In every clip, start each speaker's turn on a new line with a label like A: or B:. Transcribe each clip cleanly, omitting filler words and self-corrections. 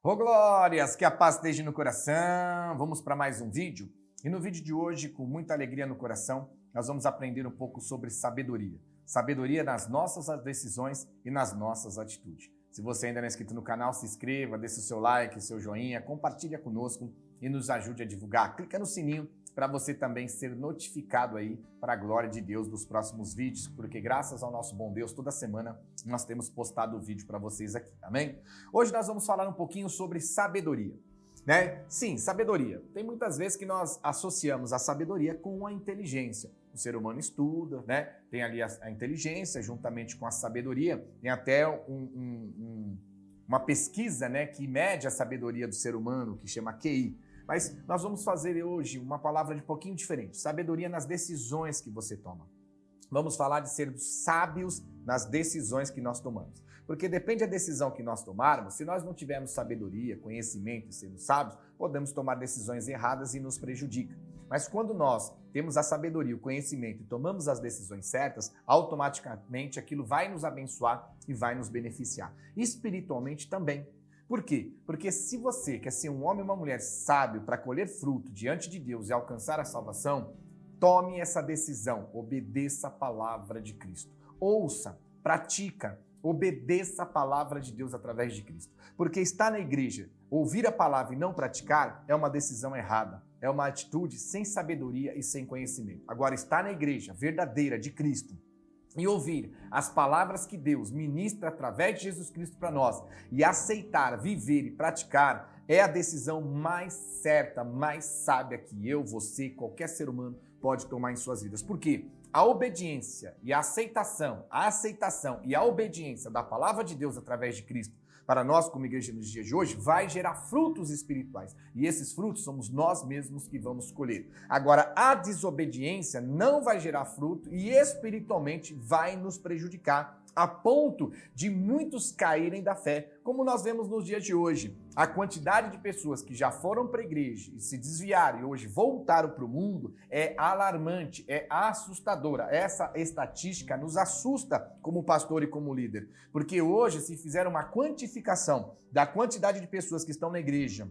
A: Ô glórias, que a paz esteja no coração. Vamos para mais um vídeo. E no vídeo de hoje, com muita alegria no coração, nós vamos aprender um pouco sobre sabedoria. Sabedoria nas nossas decisões e nas nossas atitudes. Se você ainda não é inscrito no canal, se inscreva, deixe o seu like, seu joinha, compartilha conosco e nos ajude a divulgar. Clica no sininho para você também ser notificado aí para a glória de Deus dos próximos vídeos, porque graças ao nosso bom Deus, toda semana nós temos postado o vídeo para vocês aqui, amém? Hoje nós vamos falar um pouquinho sobre sabedoria, né? Sim, sabedoria. Tem muitas vezes que nós associamos a sabedoria com a inteligência. O ser humano estuda, né? Tem ali a inteligência juntamente com a sabedoria. Tem até uma pesquisa, né, que mede a sabedoria do ser humano, que chama QI. Mas nós vamos fazer hoje uma palavra de pouquinho diferente. Sabedoria nas decisões que você toma. Vamos falar de ser sábios nas decisões que nós tomamos. Porque depende da decisão que nós tomarmos, se nós não tivermos sabedoria, conhecimento e sermos sábios, podemos tomar decisões erradas e nos prejudica. Mas quando nós temos a sabedoria, o conhecimento e tomamos as decisões certas, automaticamente aquilo vai nos abençoar e vai nos beneficiar. Espiritualmente também. Por quê? Porque se você quer ser um homem ou uma mulher sábio para colher fruto diante de Deus e alcançar a salvação, tome essa decisão, obedeça a palavra de Cristo. Ouça, pratica, obedeça a palavra de Deus através de Cristo. Porque estar na igreja, ouvir a palavra e não praticar é uma decisão errada. É uma atitude sem sabedoria e sem conhecimento. Agora, estar na igreja verdadeira de Cristo e ouvir as palavras que Deus ministra através de Jesus Cristo para nós e aceitar, viver e praticar é a decisão mais certa, mais sábia que eu, você, qualquer ser humano pode tomar em suas vidas. Por quê? A obediência e a aceitação e a obediência da palavra de Deus através de Cristo para nós como igreja nos dias de hoje vai gerar frutos espirituais. E esses frutos somos nós mesmos que vamos colher. Agora, a desobediência não vai gerar fruto e espiritualmente vai nos prejudicar a ponto de muitos caírem da fé, como nós vemos nos dias de hoje. A quantidade de pessoas que já foram para a igreja e se desviaram e hoje voltaram para o mundo é alarmante, é assustadora. Essa estatística nos assusta como pastor e como líder, porque hoje se fizer uma quantificação da quantidade de pessoas que estão na igreja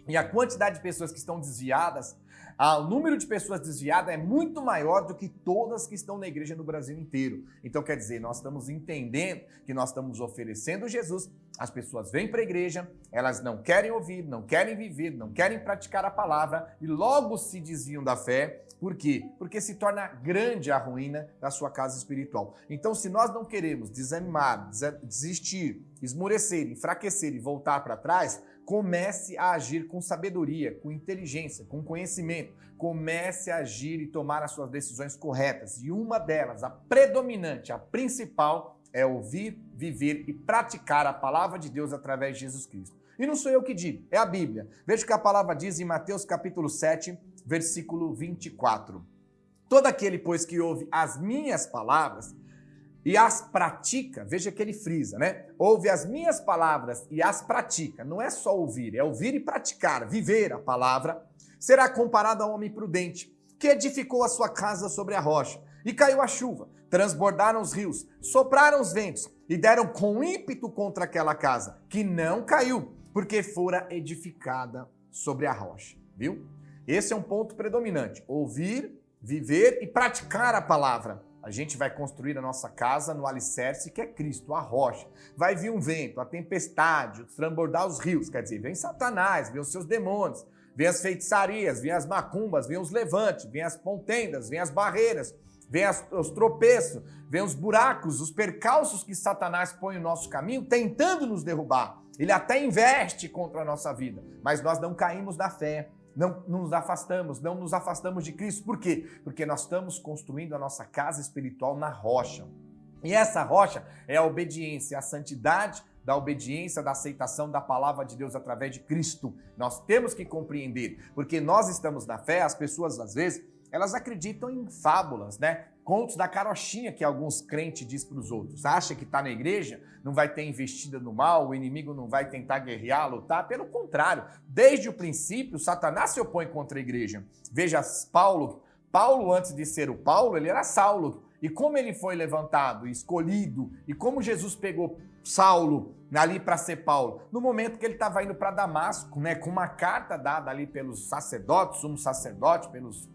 A: e a quantidade de pessoas que estão desviadas, o número de pessoas desviadas é muito maior do que todas que estão na igreja no Brasil inteiro. Então, quer dizer, nós estamos entendendo que nós estamos oferecendo Jesus, as pessoas vêm para a igreja, elas não querem ouvir, não querem viver, não querem praticar a palavra e logo se desviam da fé. Por quê? Porque se torna grande a ruína da sua casa espiritual. Então, se nós não queremos desanimar, desistir, esmorecer, enfraquecer e voltar para trás, comece a agir com sabedoria, com inteligência, com conhecimento. Comece a agir e tomar as suas decisões corretas. E uma delas, a predominante, a principal, é ouvir, viver e praticar a palavra de Deus através de Jesus Cristo. E não sou eu que digo, é a Bíblia. Veja o que a palavra diz em Mateus capítulo 7, versículo 24. Todo aquele, pois, que ouve as minhas palavras e as pratica, veja que ele frisa, né? Ouve as minhas palavras e as pratica. Não é só ouvir, é ouvir e praticar, viver a palavra. Será comparado ao homem prudente, que edificou a sua casa sobre a rocha. E caiu a chuva, transbordaram os rios, sopraram os ventos e deram com ímpeto contra aquela casa, que não caiu, porque fora edificada sobre a rocha. Viu? Esse é um ponto predominante. Ouvir, viver e praticar a palavra. A gente vai construir a nossa casa no alicerce que é Cristo, a rocha. Vai vir um vento, a tempestade, transbordar os rios. Quer dizer, vem Satanás, vem os seus demônios, vem as feitiçarias, vem as macumbas, vem os levantes, vem as contendas, vem as barreiras, vem os tropeços, vem os buracos, os percalços que Satanás põe no nosso caminho, tentando nos derrubar. Ele até investe contra a nossa vida, mas nós não caímos da fé. Não nos afastamos de Cristo. Por quê? Porque nós estamos construindo a nossa casa espiritual na rocha. E essa rocha é a obediência, a santidade da obediência, da aceitação da palavra de Deus através de Cristo. Nós temos que compreender, porque nós estamos na fé, as pessoas às vezes, elas acreditam em fábulas, né? Contos da carochinha que alguns crentes dizem para os outros. Acha que está na igreja, não vai ter investida no mal, o inimigo não vai tentar guerrear, lutar. Pelo contrário, desde o princípio, Satanás se opõe contra a igreja. Veja Paulo, antes de ser o Paulo, ele era Saulo. e como ele foi levantado, escolhido, e como Jesus pegou Saulo ali para ser Paulo, no momento que ele estava indo para Damasco, né, com uma carta dada ali pelos sacerdotes, sumo sacerdote, pelos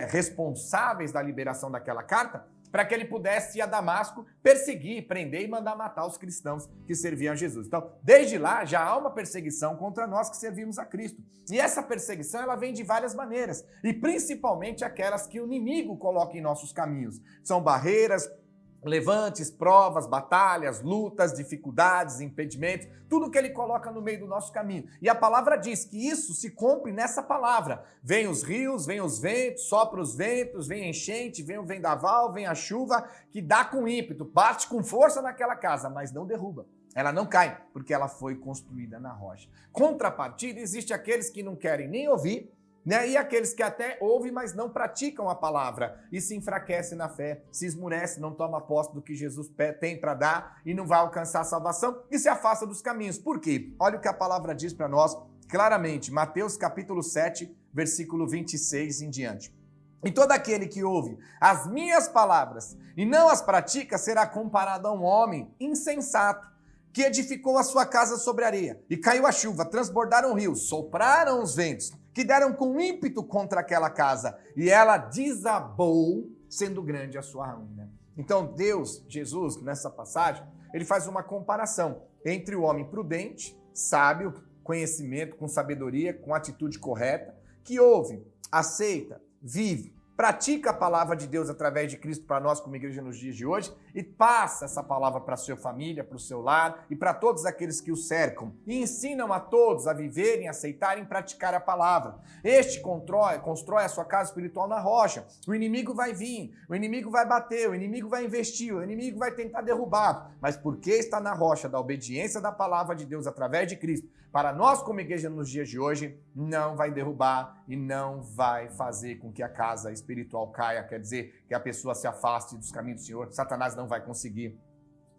A: responsáveis da liberação daquela carta, para que ele pudesse ir a Damasco perseguir, prender e mandar matar os cristãos que serviam a Jesus. Então, desde lá, já há uma perseguição contra nós que servimos a Cristo. E essa perseguição, ela vem de várias maneiras, e principalmente aquelas que o inimigo coloca em nossos caminhos. São barreiras, levantes, provas, batalhas, lutas, dificuldades, impedimentos, tudo que ele coloca no meio do nosso caminho. E a palavra diz que isso se cumpre nessa palavra. Vem os rios, vem os ventos, sopra os ventos, vem a enchente, vem o vendaval, vem a chuva, que dá com ímpeto, bate com força naquela casa, mas não derruba. Ela não cai, porque ela foi construída na rocha. Contrapartida, existe aqueles que não querem nem ouvir, e aqueles que até ouvem, mas não praticam a palavra e se enfraquecem na fé, se esmurecem, não tomam posse do que Jesus tem para dar e não vai alcançar a salvação e se afasta dos caminhos. Por quê? Olha o que a palavra diz para nós claramente, Mateus capítulo 7, versículo 26 em diante. E todo aquele que ouve as minhas palavras e não as pratica será comparado a um homem insensato que edificou a sua casa sobre areia e caiu a chuva, transbordaram rios, sopraram os ventos, que deram com ímpeto contra aquela casa, e ela desabou, sendo grande a sua ruína. Então Deus, Jesus, nessa passagem, ele faz uma comparação entre o homem prudente, sábio, conhecimento, com sabedoria, com atitude correta, que ouve, aceita, vive, pratica a palavra de Deus através de Cristo para nós como igreja nos dias de hoje e passa essa palavra para a sua família, para o seu lar e para todos aqueles que o cercam e ensinam a todos a viverem, aceitarem e praticar a palavra. Este constrói a sua casa espiritual na rocha. O inimigo vai vir, o inimigo vai bater, o inimigo vai investir, o inimigo vai tentar derrubar, mas porque está na rocha da obediência da palavra de Deus através de Cristo, para nós como igreja nos dias de hoje, não vai derrubar e não vai fazer com que a casa espiritual caia, quer dizer, que a pessoa se afaste dos caminhos do Senhor. Satanás não vai conseguir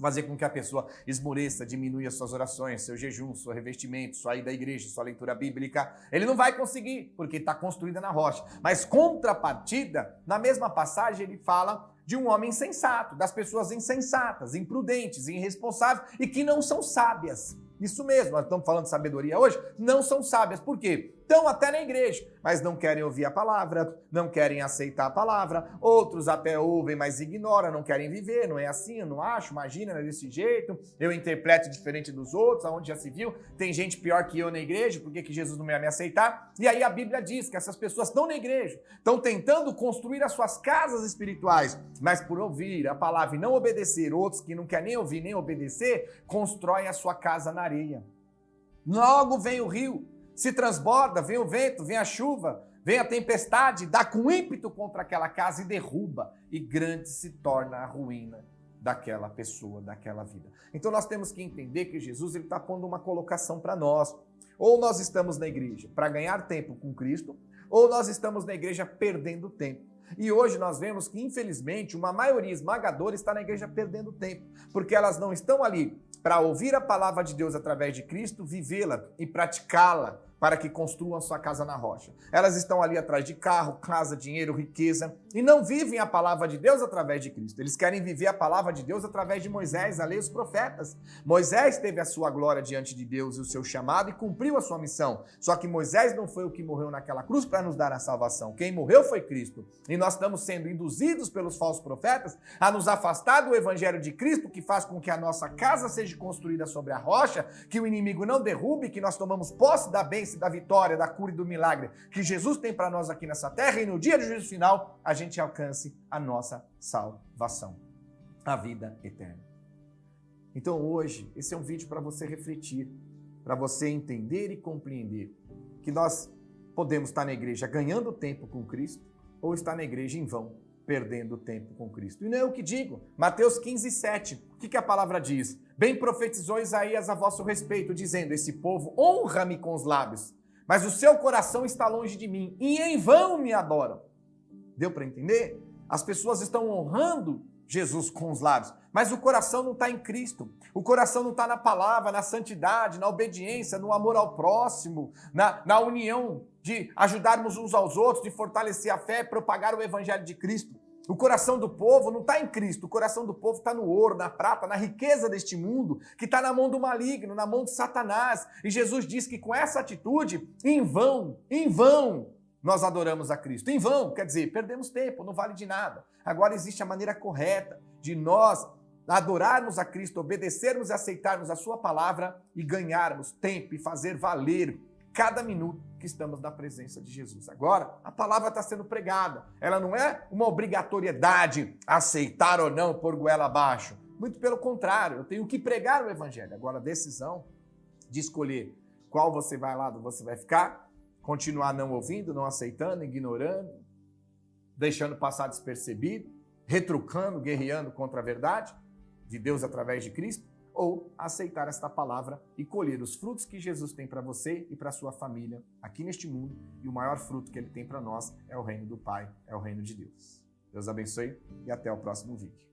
A: fazer com que a pessoa esmoreça, diminua as suas orações, seu jejum, seu revestimento, sua ida à igreja, sua leitura bíblica. Ele não vai conseguir, porque está construída na rocha. Mas contrapartida, na mesma passagem ele fala de um homem insensato, das pessoas insensatas, imprudentes, irresponsáveis e que não são sábias. Isso mesmo, nós estamos falando de sabedoria hoje, não são sábias. Por quê? Estão até na igreja, mas não querem ouvir a palavra, não querem aceitar a palavra. Outros até ouvem, mas ignoram, não querem viver. Não é assim, eu não acho, imagina, não é desse jeito. Eu interpreto diferente dos outros, aonde já se viu. Tem gente pior que eu na igreja, por que Jesus não vai me aceitar? E aí a Bíblia diz que essas pessoas estão na igreja, estão tentando construir as suas casas espirituais, mas por ouvir a palavra e não obedecer, outros que não querem nem ouvir nem obedecer, constroem a sua casa na areia. Logo vem o rio, se transborda, vem o vento, vem a chuva, vem a tempestade, dá com ímpeto contra aquela casa e derruba, e grande se torna a ruína daquela pessoa, daquela vida. Então nós temos que entender que Jesus está pondo uma colocação para nós. Ou nós estamos na igreja para ganhar tempo com Cristo, ou nós estamos na igreja perdendo tempo. E hoje nós vemos que, infelizmente, uma maioria esmagadora está na igreja perdendo tempo, porque elas não estão ali para ouvir a palavra de Deus através de Cristo, vivê-la e praticá-la para que construam sua casa na rocha. Elas estão ali atrás de carro, casa, dinheiro, riqueza e não vivem a palavra de Deus através de Cristo. Eles querem viver a palavra de Deus através de Moisés, a lei e os profetas. Moisés teve a sua glória diante de Deus e o seu chamado e cumpriu a sua missão. Só que Moisés não foi o que morreu naquela cruz para nos dar a salvação. Quem morreu foi Cristo. E nós estamos sendo induzidos pelos falsos profetas a nos afastar do evangelho de Cristo, que faz com que a nossa casa seja construída sobre a rocha, que o inimigo não derrube, que nós tomamos posse da bênção, da vitória, da cura e do milagre que Jesus tem para nós aqui nessa terra, e no dia do juízo final a gente alcance a nossa salvação, a vida eterna. Então hoje, esse é um vídeo para você refletir, para você entender e compreender que nós podemos estar na igreja ganhando tempo com Cristo ou estar na igreja em vão, perdendo tempo com Cristo. E não é o que digo. Mateus 15, 7. O que a palavra diz? Bem profetizou Isaías a vosso respeito, dizendo: esse povo honra-me com os lábios, mas o seu coração está longe de mim, e em vão me adoram. Deu para entender? As pessoas estão honrando Jesus com os lábios, mas o coração não está em Cristo. O coração não está na palavra, na santidade, na obediência, no amor ao próximo, na união de ajudarmos uns aos outros, de fortalecer a fé, propagar o evangelho de Cristo. O coração do povo não está em Cristo, o coração do povo está no ouro, na prata, na riqueza deste mundo, que está na mão do maligno, na mão de Satanás. E Jesus diz que com essa atitude, em vão, nós adoramos a Cristo. Em vão, quer dizer, perdemos tempo, não vale de nada. Agora existe a maneira correta de nós adorarmos a Cristo, obedecermos e aceitarmos a sua palavra e ganharmos tempo e fazer valer cada minuto que estamos na presença de Jesus. Agora, a palavra está sendo pregada. Ela não é uma obrigatoriedade aceitar ou não, pôr goela abaixo. Muito pelo contrário, eu tenho que pregar o evangelho. Agora, a decisão de escolher qual lado você vai ficar, continuar não ouvindo, não aceitando, ignorando, deixando passar despercebido, retrucando, guerreando contra a verdade de Deus através de Cristo, ou aceitar esta palavra e colher os frutos que Jesus tem para você e para sua família aqui neste mundo. E o maior fruto que ele tem para nós é o reino do Pai, é o reino de Deus. Deus abençoe e até o próximo vídeo.